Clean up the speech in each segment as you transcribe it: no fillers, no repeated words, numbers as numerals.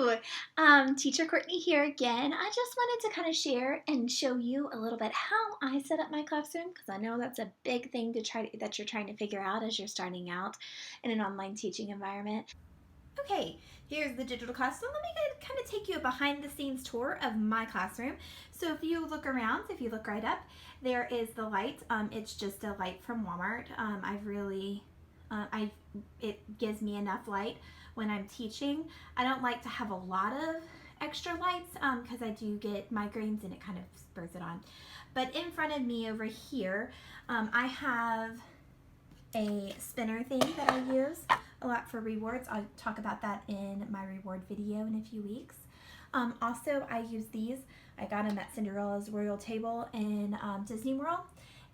Hello, Teacher Courtney here again. I just wanted to kind of share and show you a little bit how I set up my classroom because I know that's a big thing that you're trying to figure out as you're starting out in an online teaching environment. Okay, here's the digital classroom. Let me kind of take you a behind the scenes tour of my classroom. So if you look around, if you look right up, there is the light. It's just a light from Walmart. It gives me enough light when I'm teaching. I don't like to have a lot of extra lights because I do get migraines and it kind of spurs it on. But in front of me over here, I have a spinner thing that I use a lot for rewards. I'll talk about that in my reward video in a few weeks. Also, I use these. I got them at Cinderella's Royal Table in Disney World,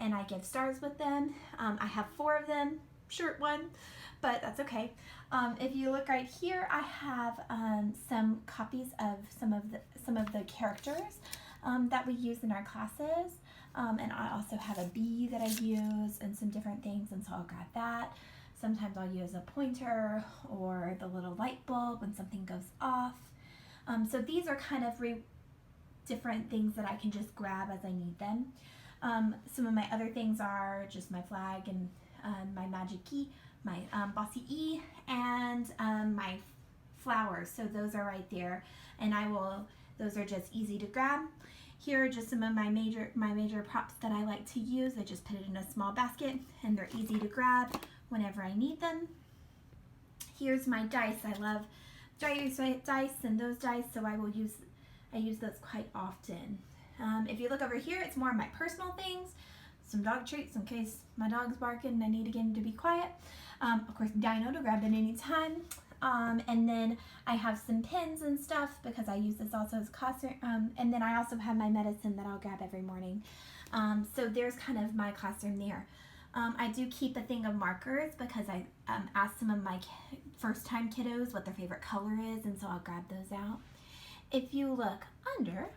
and I give stars with them. I have 4 of them, short one, but that's okay. If you look right here, I have some copies of some of the characters that we use in our classes. And I also have a bee that I use and some different things, and so I'll grab that. Sometimes I'll use a pointer or the little light bulb when something goes off. So these are kind of different things that I can just grab as I need them. Some of my other things are just my flag and my magic key, my bossy E, and my flowers. So those are right there, and those are just easy to grab. Here are just some of my major props that I like to use. I just put it in a small basket and they're easy to grab whenever I need them. Here's my dice. I love dice and those dice, so I use those quite often. If you look over here, it's more of my personal things. Some dog treats in case my dog's barking and I need to get him to be quiet. Of course, Dino to grab at any time. And then I have some pens and stuff because I use this also as classroom. And then I also have my medicine that I'll grab every morning. So there's kind of my classroom there. I do keep a thing of markers because I asked some of my first-time kiddos what their favorite color is, and so I'll grab those out. If you look under,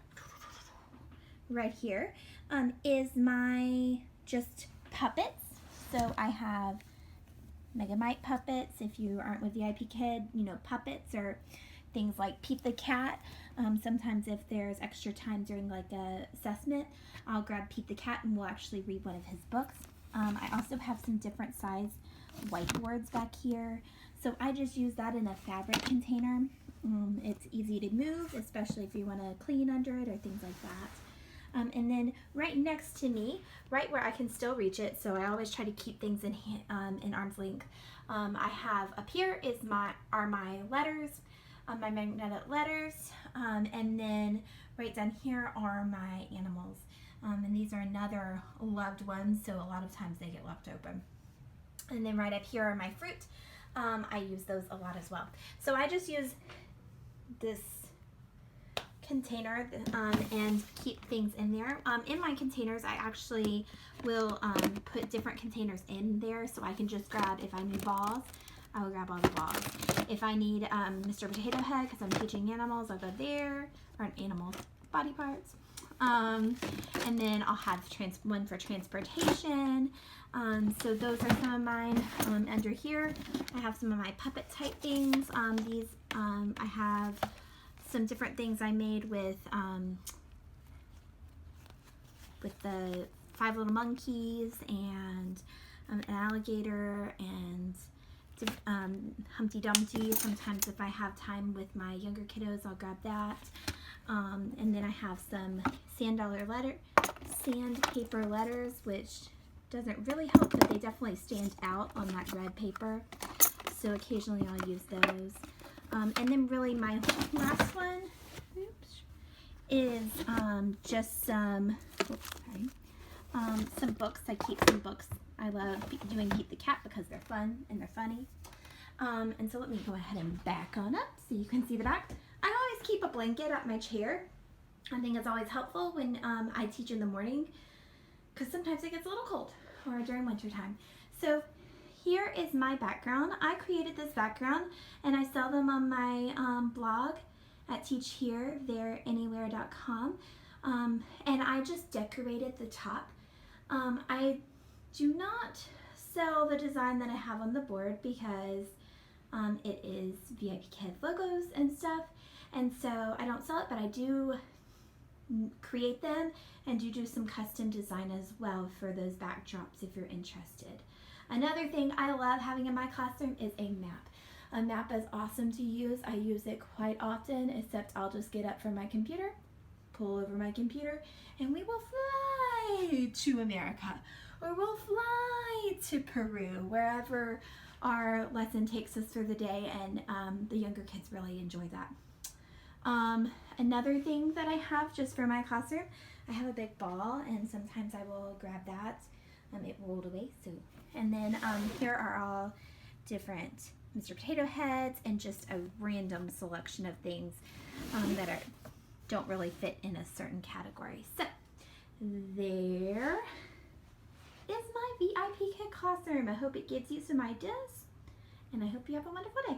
right here, is my just puppets. So I have Megamite puppets. If you aren't with VIPKid, you know puppets or things like Pete the Cat. Sometimes if there's extra time during like a assessment, I'll grab Pete the Cat and we'll actually read one of his books. I also have some different size whiteboards back here. So I just use that in a fabric container. It's easy to move, especially if you want to clean under it or things like that. And then right next to me, right where I can still reach it, so I always try to keep things in arm's length. I have up here are my letters, my magnetic letters, and then right down here are my animals. And these are another loved ones, so a lot of times they get left open. And then right up here are my fruit. I use those a lot as well. So I just use this container and keep things in there. In my containers, I actually will put different containers in there, so I can just grab, if I need balls, I will grab all the balls. If I need Mr. Potato Head, because I'm teaching animals, I'll go there, or animals, body parts. And then I'll have one for transportation. So those are some of mine. Under here, I have some of my puppet type things. I have some different things I made with the 5 little monkeys and an alligator and Humpty Dumpty. Sometimes if I have time with my younger kiddos, I'll grab that. And then I have some sandpaper letters, which doesn't really help, but they definitely stand out on that red paper. So occasionally I'll use those. And then really my last one is just some books. I keep some books. I love doing Keep the Cat because they're fun and they're funny. And so let me go ahead and back on up so you can see the back. I always keep a blanket at my chair. I think it's always helpful when I teach in the morning because sometimes it gets a little cold or during winter time. So here is my background. I created this background and I sell them on my blog at teachherethereanywhere.com. And I just decorated the top. I do not sell the design that I have on the board because it is VIPKid logos and stuff. And so I don't sell it, but I do create them and do some custom design as well for those backdrops if you're interested. Another thing I love having in my classroom is a map. A map is awesome to use. I use it quite often, except I'll just get up from my computer, pull over my computer, and we will fly to America, or we'll fly to Peru, wherever our lesson takes us through the day, and the younger kids really enjoy that. Another thing that I have just for my classroom, I have a big ball, and sometimes I will grab that. It rolled away, so. And then here are all different Mr. Potato Heads and just a random selection of things that don't really fit in a certain category. So there is my VIPKid classroom. I hope it gives you some ideas, and I hope you have a wonderful day.